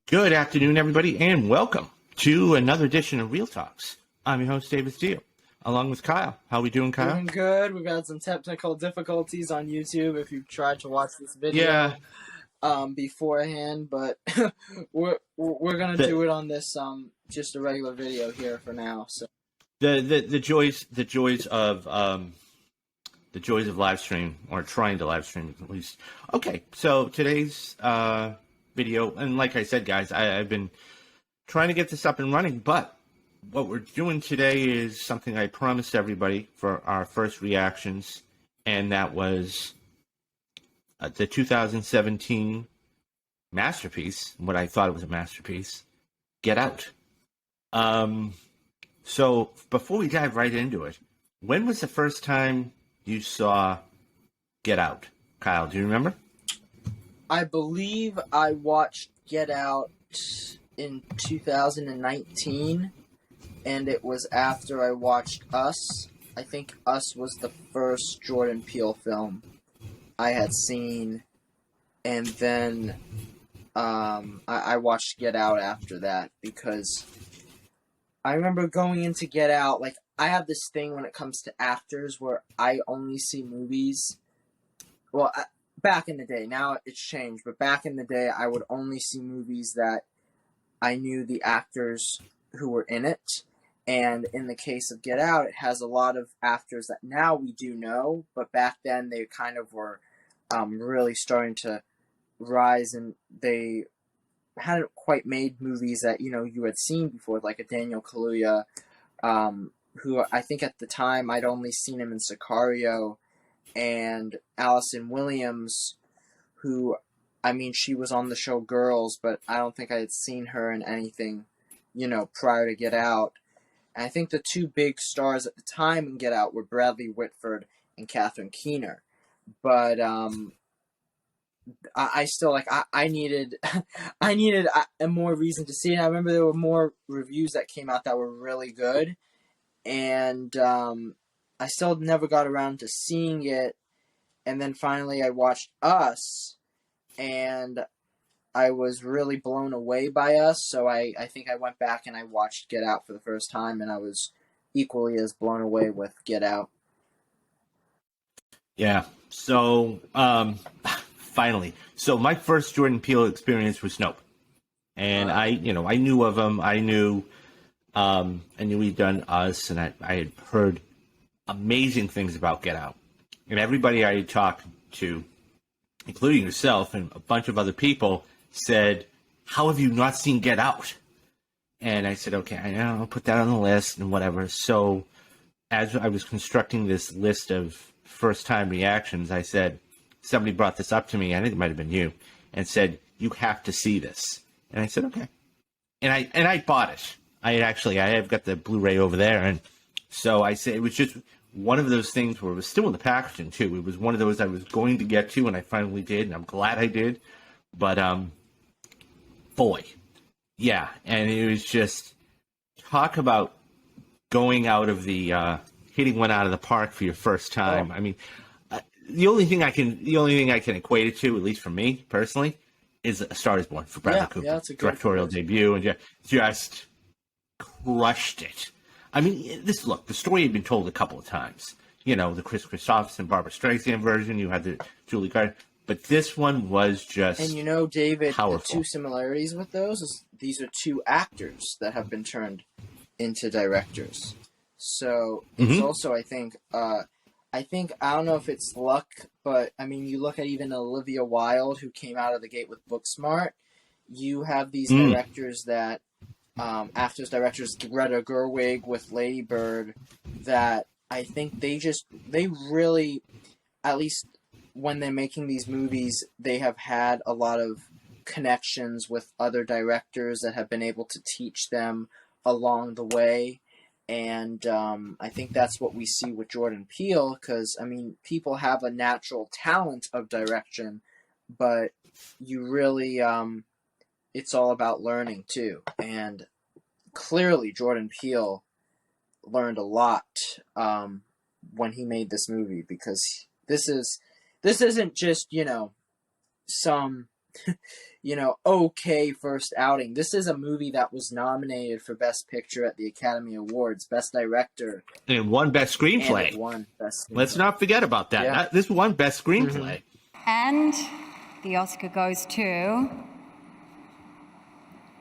Good afternoon, everybody, and welcome to another edition of Real Talks. I'm your host, David Steele, along with Kyle. How we doing, Kyle? Doing good. We've had some technical difficulties on YouTube if you've tried to watch this video beforehand, but we're gonna do it on this just a regular video here for now. So the joys of live stream, or trying to live stream at least. Okay, so today's video, and like I said, guys, I've been trying to get this up and running, but what we're doing today is something I promised everybody for our first reactions, and that was the 2017 masterpiece, what I thought it was a masterpiece, Get Out. So before we dive right into it, when was the first time you saw Get Out? Kyle, do you remember? I believe I watched Get Out in 2019, and it was after I watched Us. I think Us was the first Jordan Peele film I had seen, and then I watched Get Out after that, because I remember going into Get Out, like, I have this thing when it comes to actors where I only see movies, well, back in the day, now it's changed, but back in the day, I would only see movies that I knew the actors who were in it. And in the case of Get Out, it has a lot of actors that now we do know, but back then they kind of were really starting to rise, and they hadn't quite made movies that, you know, you had seen before, like a Daniel Kaluuya, who I think at the time I'd only seen him in Sicario, and Allison Williams, who, I mean, she was on the show Girls, but I don't think I had seen her in anything, you know, prior to Get Out. And I think the two big stars at the time in Get Out were Bradley Whitford and Catherine Keener. But I still, like, I needed I needed a more reason to see it. I remember there were more reviews that came out that were really good, and I still never got around to seeing it. And then finally I watched Us, and I was really blown away by Us, so I think I went back and I watched Get Out for the first time, and I was equally as blown away with Get Out. Yeah, so finally. So my first Jordan Peele experience was Nope. And I knew of him. I knew he'd done Us, and I had heard amazing things about Get Out. And everybody I had talked to, including yourself and a bunch of other people, said, "How have you not seen Get Out?" And I said, "Okay, I know, I'll put that on the list and whatever." So as I was constructing this list of first-time reactions, I said, somebody brought this up to me, I think it might have been you, and said, "You have to see this." And I said, "Okay." And I bought it. I have got the Blu-ray over there, and so I said, it was just one of those things where it was still in the packaging too. It was one of those I was going to get to, and I finally did, and I'm glad I did. But boy, yeah, and it was just, talk about going out of the hitting one out of the park for your first time. Oh. I mean, the only thing I can equate it to, at least for me personally, is A Star Is Born for Bradley Cooper. Yeah, it's a good directorial debut, and just crushed it. I mean, the story had been told a couple of times. You know, the Chris Christopherson, Barbara Streisand version. You had the Julie Gardner, but this one was just, and you know, David, powerful. The two similarities with those is these are two actors that have been turned into directors. So it's also, I think, I don't know if it's luck, but I mean, you look at even Olivia Wilde, who came out of the gate with Booksmart. You have these directors that, actors, directors, Greta Gerwig with Lady Bird, that I think they really, at least when they're making these movies, they have had a lot of connections with other directors that have been able to teach them along the way. And I think that's what we see with Jordan Peele, because, I mean, people have a natural talent of direction, but you really, it's all about learning, too. And clearly Jordan Peele learned a lot when he made this movie, because this isn't just, you know, some okay first outing. This is a movie that was nominated for Best Picture at the Academy Awards, Best Director, And won Best and Screenplay. it won Best Let's Screenplay. not forget about that. Yeah. This won Best Screenplay. And the Oscar goes to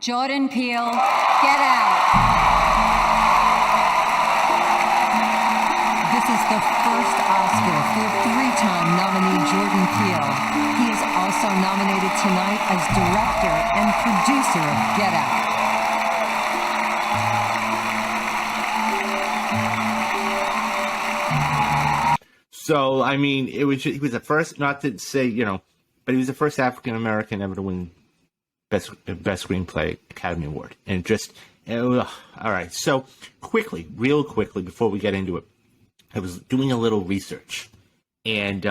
Jordan Peele, Get Out. This is the first Oscar for three-time nominee Jordan Peele. He is also nominated tonight as director and producer of Get Out. So, I mean, he was the first, not to say, but he was the first African-American ever to win Best Screenplay Academy Award. And just, all right. So, real quickly, before we get into it, I was doing a little research. And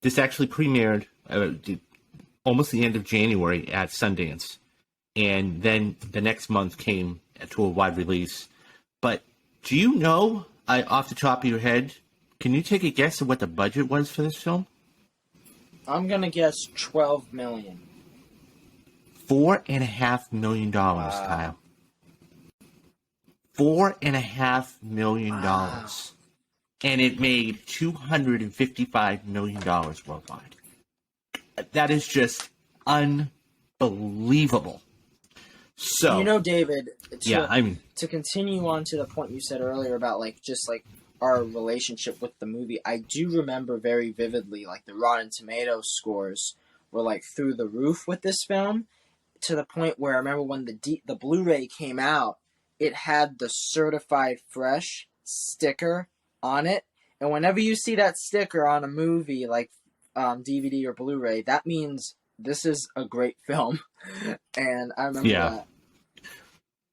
this actually premiered almost the end of January at Sundance. And then the next month came to a wide release. But do you know, off the top of your head, can you take a guess at what the budget was for this film? I'm gonna guess $12 million. $4.5 million, Kyle. $4.5 million. Wow. And it made $255 million worldwide. That is just unbelievable. So, David, to continue on to the point you said earlier about our relationship with the movie, I do remember very vividly the Rotten Tomatoes scores were through the roof with this film, to the point where I remember when the Blu-ray came out, it had the certified fresh sticker on it, and whenever you see that sticker on a movie DVD or Blu-ray, that means this is a great film. And I remember that.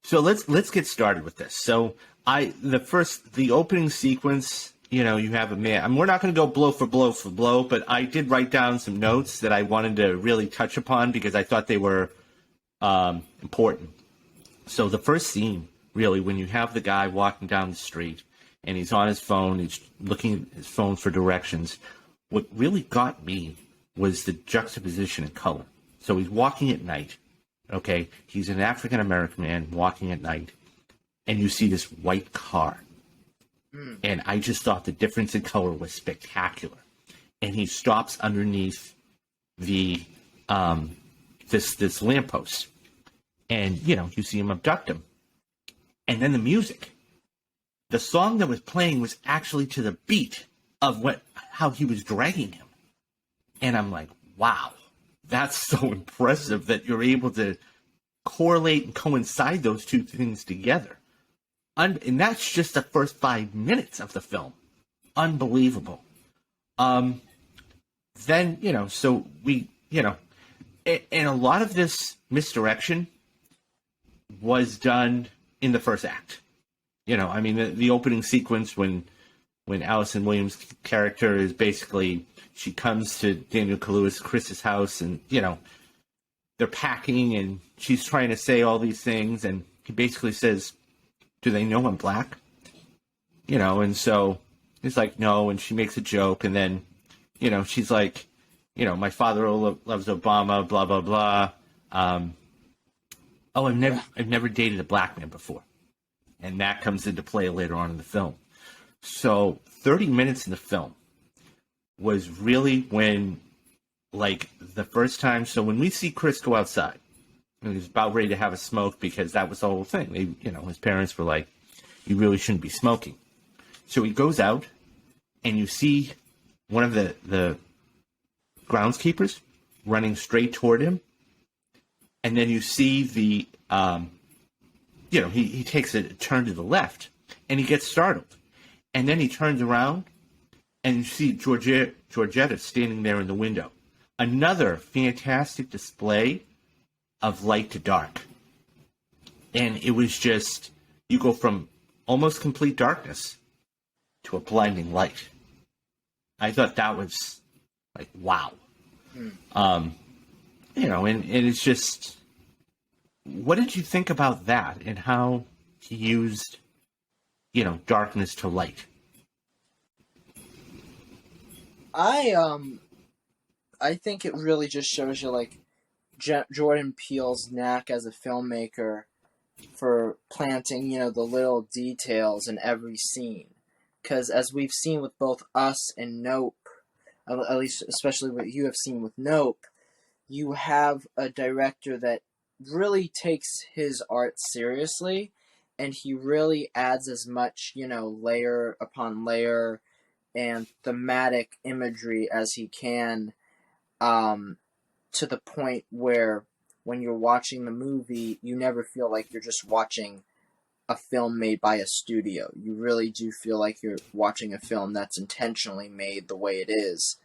So let's get started with this. So the opening sequence, you have a man. We're not going to go blow for blow, but I did write down some notes that I wanted to really touch upon because I thought they were important. So the first scene, really, when you have the guy walking down the street and he's on his phone, he's looking at his phone for directions. What really got me was the juxtaposition in color. So he's walking at night. Okay, he's an African-American man walking at night, and you see this white car. And I just thought the difference in color was spectacular. And he stops underneath the this lamppost, and you see him abduct him. And then the music, the song that was playing was actually to the beat of how he was dragging him. And I'm like, wow, that's so impressive that you're able to correlate and coincide those two things together. And that's just the first 5 minutes of the film. Unbelievable. Then, so we, and a lot of this misdirection was done in the first act. The opening sequence when Allison Williams' character is basically, she comes to Daniel Kaluuya's, Chris's house, and, they're packing, and she's trying to say all these things, and he basically says, do they know I'm black? And so he's like, no, and she makes a joke, and then, she's like, my father loves Obama, blah, blah, blah. I've never dated a black man before. And that comes into play later on in the film. So 30 minutes in the film was really when, the first time. So when we see Chris go outside, and he's about ready to have a smoke because that was the whole thing. His parents were like, you really shouldn't be smoking. So he goes out, and you see one of the groundskeepers running straight toward him. And then you see the, he takes a turn to the left, and he gets startled. And then he turns around, and you see Georgetta standing there in the window. Another fantastic display of light to dark. And it was just, you go from almost complete darkness to a blinding light. I thought that was wow. And it's just, what did you think about that and how he used, darkness to light? I think it really just shows you like Jordan Peele's knack as a filmmaker for planting, the little details in every scene. Because as we've seen with both Us and Nope, at least especially what you have seen with Nope, you have a director that really takes his art seriously, and he really adds as much, layer upon layer and thematic imagery as he can, to the point where when you're watching the movie, you never feel like you're just watching a film made by a studio. You really do feel like you're watching a film that's intentionally made the way it is.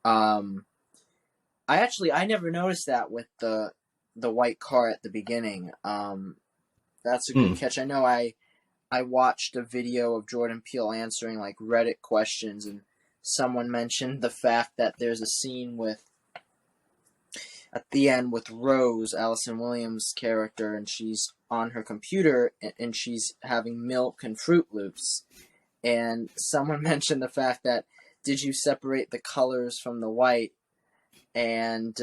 I never noticed that with the white car at the beginning. That's a good catch. I know I watched a video of Jordan Peele answering like Reddit questions, and someone mentioned the fact that there's a scene at the end with Rose, Allison Williams' character, and she's on her computer and she's having milk and Fruit Loops. And someone mentioned the fact that, did you separate the colors from the white? And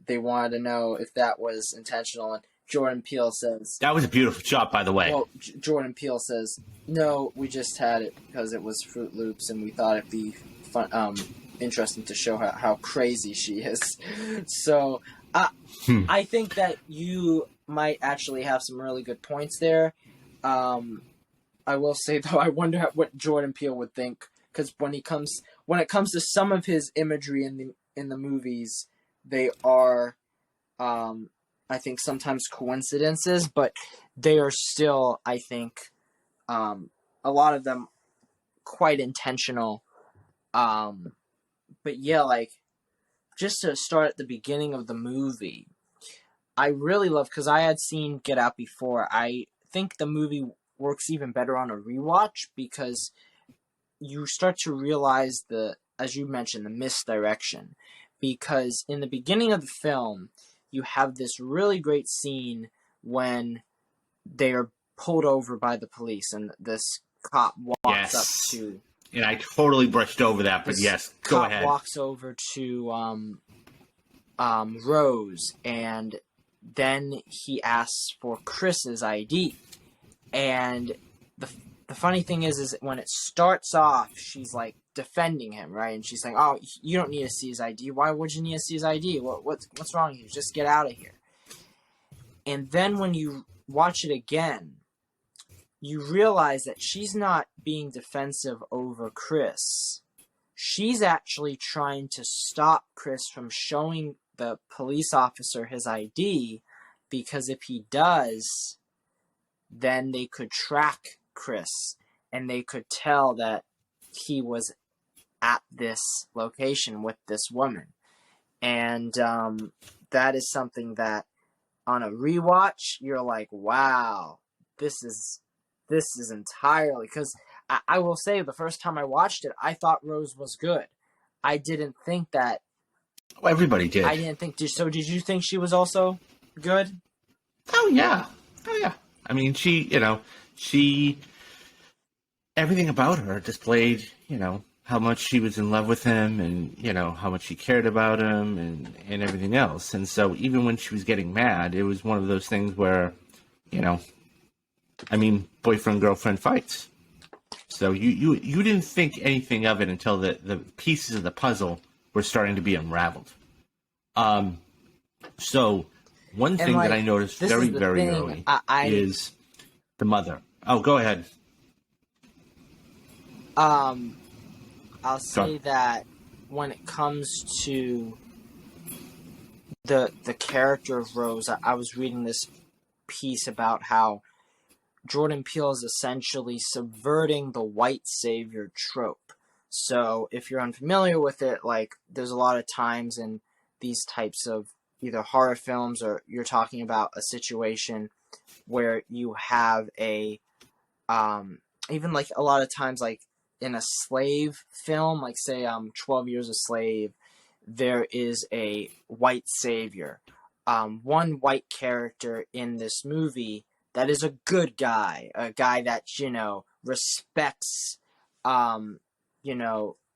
they wanted to know if that was intentional. And Jordan Peele says... That was a beautiful shot, by the way. Well, Jordan Peele says, no, we just had it because it was Fruit Loops and we thought it'd be fun, interesting to show how crazy she is. So I think that you might actually have some really good points there. I will say, though, I wonder what Jordan Peele would think, because when it comes to some of his imagery in the movies, they are, I think, sometimes coincidences, but they are still, I think, a lot of them quite intentional. But yeah, like, just to start at the beginning of the movie, I really love, because I had seen Get Out before. I think the movie works even better on a rewatch, because you start to realize as you mentioned, the misdirection. Because in the beginning of the film, you have this really great scene when they are pulled over by the police, and this cop walks up to... And I totally brushed over that, but yes, go ahead. Cop walks over to Rose, and then he asks for Chris's ID. And the funny thing is when it starts off, she's like defending him, right? And she's saying, "Oh, you don't need to see his ID. Why would you need to see his ID? What's wrong with you? Just get out of here." And then when you watch it again, you realize that she's not being defensive over Chris. She's actually trying to stop Chris from showing the police officer his ID, because if he does, then they could track Chris and they could tell that he was at this location with this woman. And that is something that on a rewatch, you're like, wow, this is entirely, because I will say the first time I watched it, I thought Rose was good. I didn't think that. Well, everybody did. I didn't think. So did you think she was also good? Oh yeah. I mean, she, everything about her displayed, how much she was in love with him, and, how much she cared about him, and everything else. And so even when she was getting mad, it was one of those things where, boyfriend, girlfriend fights. So you didn't think anything of it until the pieces of the puzzle were starting to be unraveled. So one thing that I noticed very, very early is the mother. Oh, go ahead. I'll say that when it comes to the character of Rose, I was reading this piece about how Jordan Peele is essentially subverting the white savior trope. So if you're unfamiliar with it, like, there's a lot of times in these types of either horror films, or you're talking about a situation where you have even like a lot of times, like in a slave film, like say 12 Years a Slave, there is a white savior. One white character in this movie that is a good guy, a guy that, respects,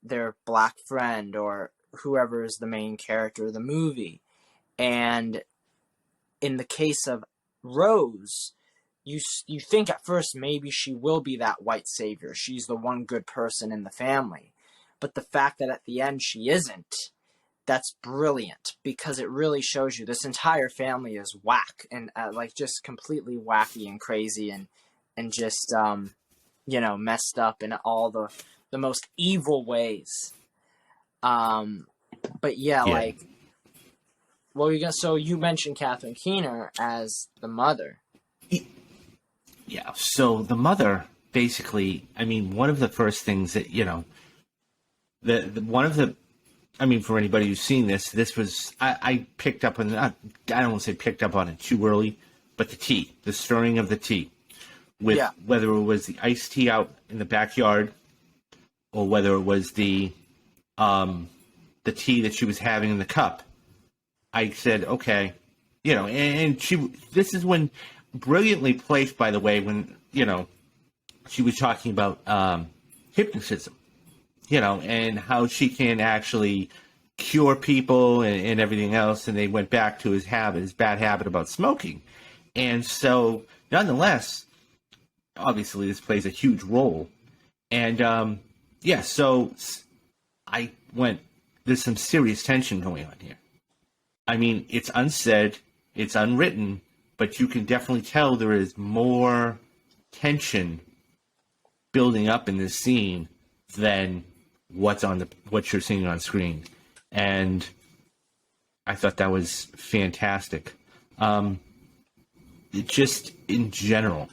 their black friend, or whoever is the main character of the movie. And in the case of Rose, you think at first maybe she will be that white savior. She's the one good person in the family. But the fact that at the end she isn't, that's brilliant, because it really shows you this entire family is whack and like just completely wacky and crazy and just messed up in all the most evil ways. But yeah, like, well, so you mentioned Catherine Keener as the mother. Yeah. So the mother, basically, I mean, one of the first things that, for anybody who's seen this was, I picked up on, I don't want to say picked up on it too early, but the stirring of the tea, with whether it was the iced tea out in the backyard or whether it was the tea that she was having in the cup. I said, okay, and this is when, brilliantly placed, by the way, when, she was talking about hypnotism, and how she can actually cure people and everything else. And they went back to his bad habit about smoking. And so, nonetheless, obviously this plays a huge role. And, so I went, there's some serious tension going on here. I mean, it's unsaid, it's unwritten, but you can definitely tell there is more tension building up in this scene than what you're seeing on screen. And I thought that was fantastic. Just in general,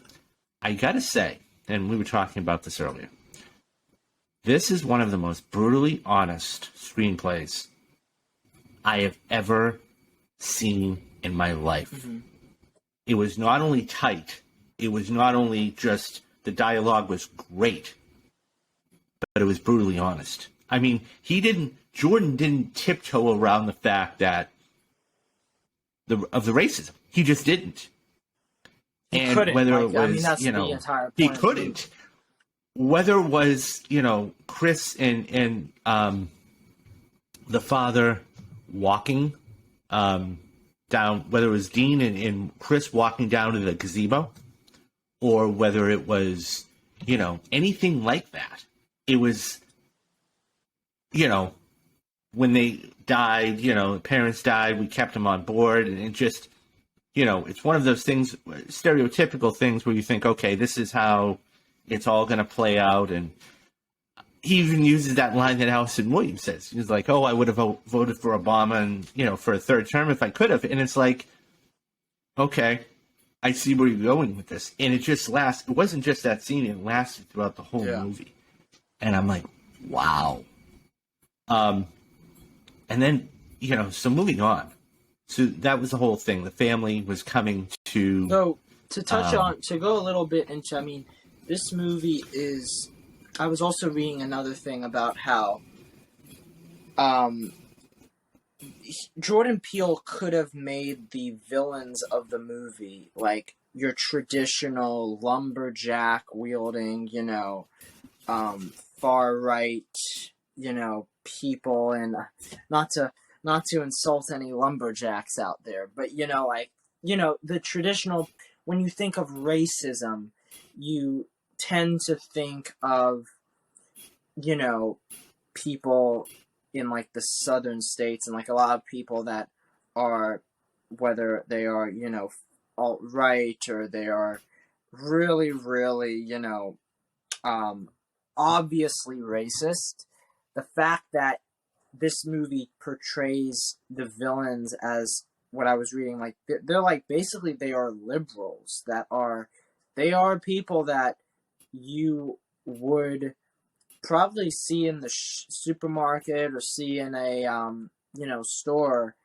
I gotta say, and we were talking about this earlier, this is one of the most brutally honest screenplays I have ever seen in my life. Mm-hmm. It was not only tight, it was not only just the dialogue was great, but it was brutally honest. I mean, Jordan didn't tiptoe around the fact that of the racism. He just didn't. He couldn't. Whether it was, that's the entire point. He couldn't. Whether it was, Chris and the father walking down, whether it was Dean and Chris walking down to the gazebo, or whether it was, anything like that. It was, when they died, parents died, we kept them on board, and it just, it's one of those things, stereotypical things where you think, okay, this is how it's all going to play out. And he even uses that line that Allison Williams says. He's like, oh, I would have voted for Obama and, for a third term if I could have. And it's like, okay, I see where you're going with this. And it just it wasn't just that scene, it lasted throughout the whole movie. And I'm like, wow. And then, so moving on. So that was the whole thing. The family was coming to... So, to go a little bit into, this movie is... I was also reading another thing about how Jordan Peele could have made the villains of the movie like your traditional lumberjack wielding, far right, people, and not to insult any lumberjacks out there, but the traditional, when you think of racism, you tend to think of, people in like the southern states, and like a lot of people that are, whether they are, alt-right, or they are really, really, obviously racist. The fact that this movie portrays the villains as, what I was reading, like they're like, basically they are liberals, they are people that you would probably see in the supermarket or see in a store,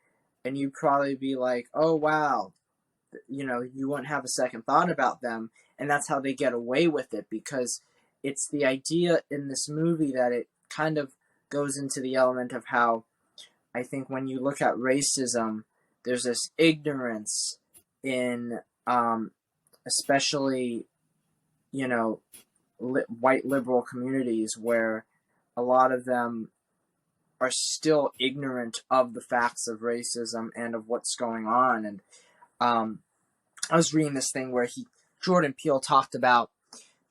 and you'd probably be like, oh wow, you wouldn't have a second thought about them. And that's how they get away with it, because it's the idea in this movie that it kind of goes into the element of how, I think when you look at racism, there's this ignorance in especially white liberal communities, where a lot of them are still ignorant of the facts of racism and of what's going on. And I was reading this thing where Jordan Peele talked about,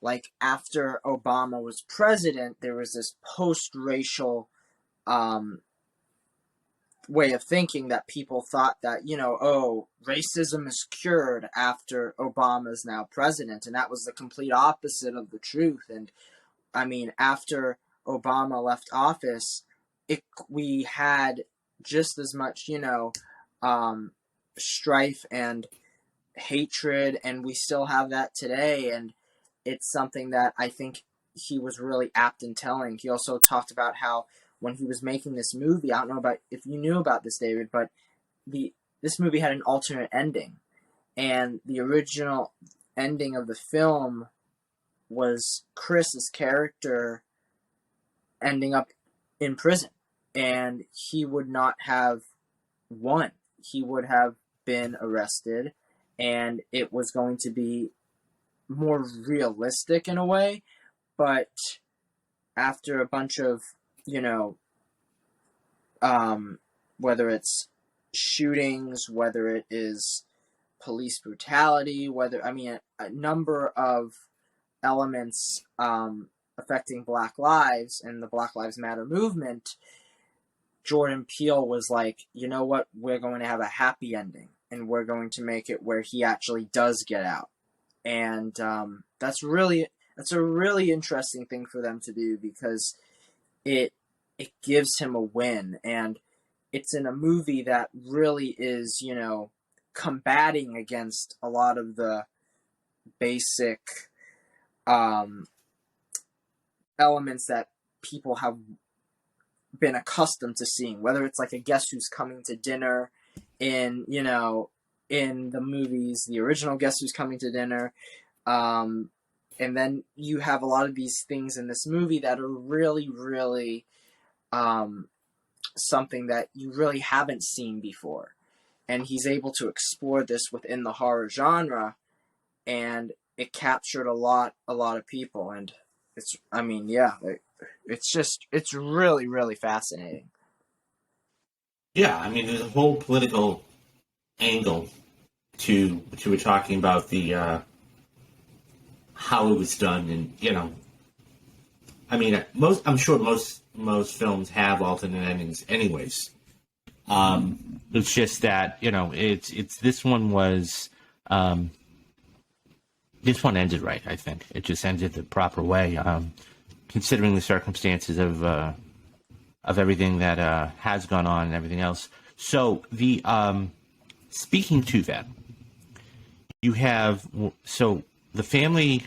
like, after Obama was president, there was this post-racial way of thinking that people thought that, oh, racism is cured after Obama's now president. And that was the complete opposite of the truth. And I mean, after Obama left office, we had just as much, strife and hatred, and we still have that today. And it's something that I think he was really apt in telling. He also talked about how when he was making this movie, I don't know about if you knew about this, David, but this movie had an alternate ending, and the original ending of the film was Chris's character ending up in prison, and he would not have won. He would have been arrested, and it was going to be more realistic in a way, but after a bunch of, whether it's shootings, whether it is police brutality, a number of elements affecting Black lives and the Black Lives Matter movement, Jordan Peele was like, you know what, we're going to have a happy ending, and we're going to make it where he actually does get out. And that's a really interesting thing for them to do, because it gives him a win, and it's in a movie that really is, combating against a lot of the basic elements that people have been accustomed to seeing, whether it's like a Guess Who's Coming to Dinner in the movies, the original Guess Who's Coming to Dinner, and then you have a lot of these things in this movie that are really, really something that you really haven't seen before. And he's able to explore this within the horror genre, and it captured a lot of people. And it's really, really fascinating. Yeah, I mean, there's a whole political angle to what you were talking about, the how it was done, and I'm sure most films have alternate endings, anyways. It's just that it's this one was this one ended right. I think it just ended the proper way, considering the circumstances of everything that has gone on and everything else. So the speaking to that, you have the family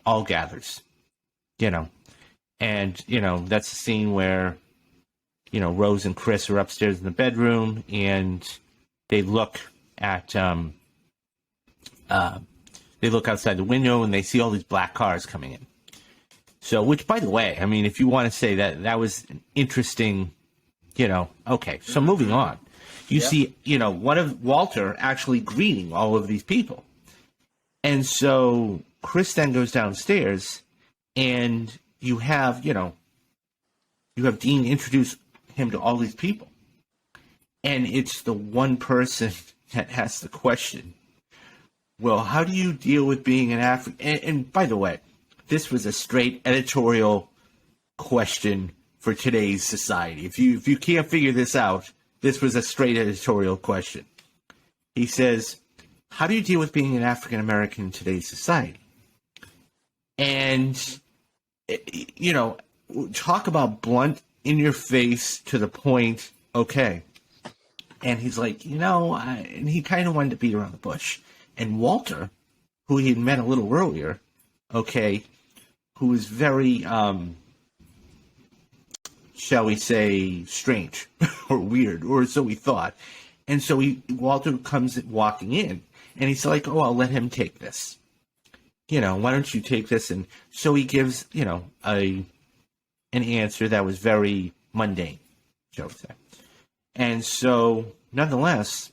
all gathers, and that's the scene where Rose and Chris are upstairs in the bedroom, and they look at they look outside the window, and they see all these black cars coming in. So, which, by the way, I mean, if you want to say that was an interesting, okay. So moving on, you see, one of Walter actually greeting all of these people, and so Chris then goes downstairs, and you have Dean introduce him to all these people, and it's the one person that asks the question, well, how do you deal with being an African? And by the way, this was a straight editorial question for today's society. If you can't figure this out, this was a straight editorial question. He says, how do you deal with being an African American in today's society? And talk about blunt, in your face, to the point, okay. And he's like, and he kind of wanted to beat around the bush. And Walter, who he had met a little earlier, okay, who was very, shall we say, strange or weird, or so he thought. And so Walter comes walking in, and he's like, oh, I'll let him take this. Why don't you take this? And so he gives, an answer that was very mundane, shall we say. And so, nonetheless,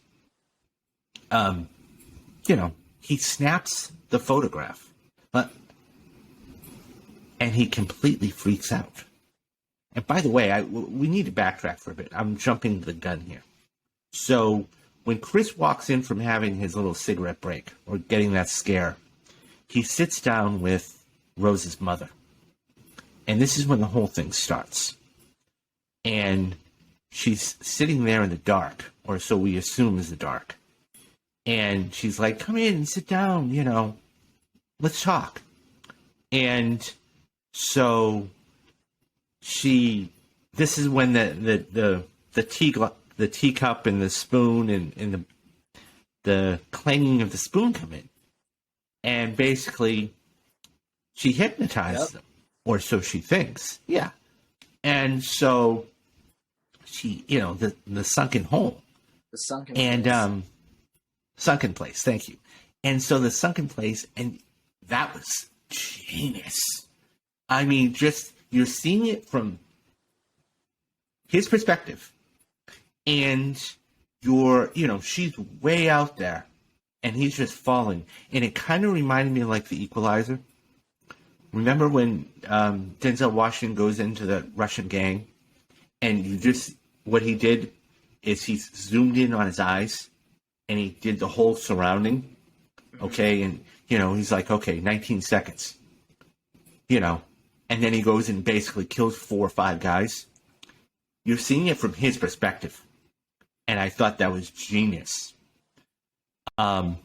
he snaps the photograph, and he completely freaks out. And by the way, we need to backtrack for a bit. I'm jumping the gun here. So when Chris walks in from having his little cigarette break or getting that scare, he sits down with Rose's mother. And this is when the whole thing starts. And she's sitting there in the dark, or so we assume is the dark. And she's like, come in and sit down, you know, let's talk. And so this is when the teacup and the spoon and the clanging of the spoon come in. And basically, she hypnotizes them, or so she thinks. Yeah. And so she, you know, the sunken hole. The sunken and, place. Sunken place, thank you. And so the sunken place, and that was genius. I mean, just, you're seeing it from his perspective. And she's way out there. And he's just falling. And it kind of reminded me of like The Equalizer. Remember when Denzel Washington goes into the Russian gang? And what he did is he zoomed in on his eyes. And he did the whole surrounding. Okay? And, he's like, okay, 19 seconds. And then he goes and basically kills 4 or 5 guys. You're seeing it from his perspective. And I thought that was genius. But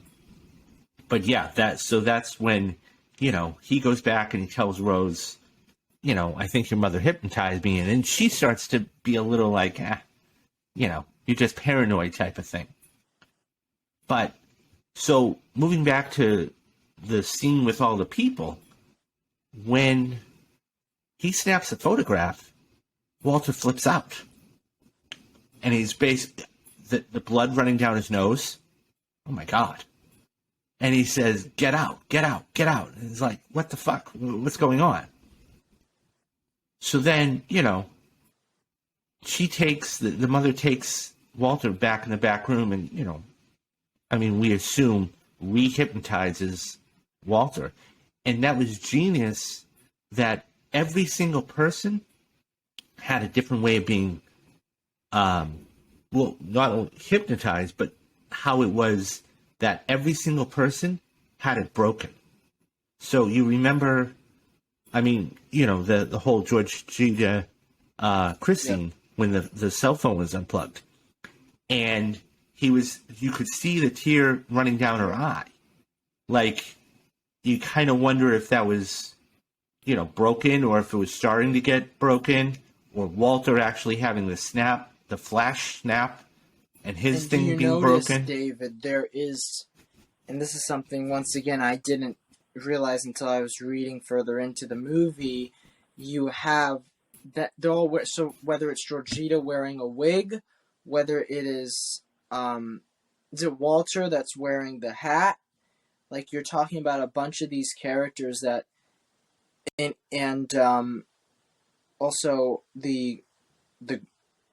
yeah, that's when, he goes back and he tells Rose, I think your mother hypnotized me. And then she starts to be a little like, you're just paranoid type of thing. But so moving back to the scene with all the people, when he snaps a photograph, Walter flips out. And he's basically, the blood running down his nose. Oh my God. And he says, get out, get out, get out. And it's like, what the fuck? What's going on? So then, she takes, the mother takes Walter back in the back room and, we assume re-hypnotizes Walter. And that was genius that every single person had a different way of being, not only hypnotized, but how it was that every single person had it broken. So you remember, the whole George G. Chris scene when the cell phone was unplugged. And you could see the tear running down her eye. Like, you kind of wonder if that was, broken, or if it was starting to get broken, or Walter actually having the flash snap, and his thing being broken. David, there is, and this is something, once again, I didn't realize until I was reading further into the movie, you have that, so whether it's Georgita wearing a wig, whether it is it Walter that's wearing the hat, like, you're talking about a bunch of these characters that, and also the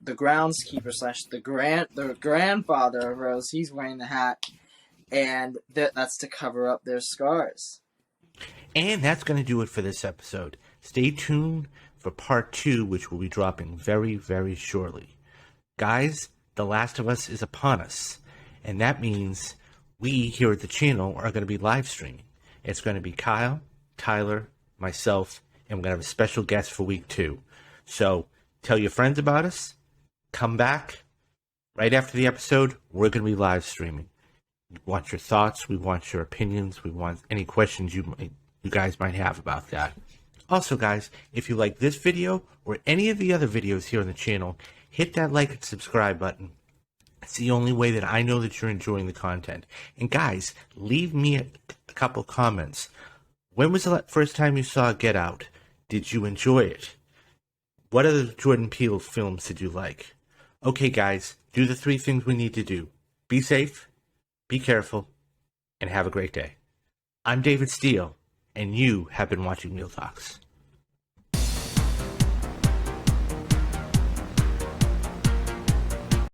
groundskeeper / the grandfather of Rose, he's wearing the hat, and that's to cover up their scars. And that's going to do it for this episode. Stay tuned for part 2, which will be dropping very, very shortly. Guys, The Last of Us is upon us, and that means we here at the channel are going to be live streaming. It's going to be Kyle, Tyler, myself, and we're going to have a special guest for week 2. So tell your friends about us. Come back. Right after the episode, we're going to be live streaming. We want your thoughts. We want your opinions. We want any questions you guys might have about that. Also, guys, if you like this video or any of the other videos here on the channel, hit that like and subscribe button. It's the only way that I know that you're enjoying the content. And guys, leave me a couple comments. When was the first time you saw Get Out? Did you enjoy it? What other Jordan Peele films did you like? Okay, guys, do the 3 things we need to do. Be safe, be careful, and have a great day. I'm David Steele, and you have been watching Real Talks.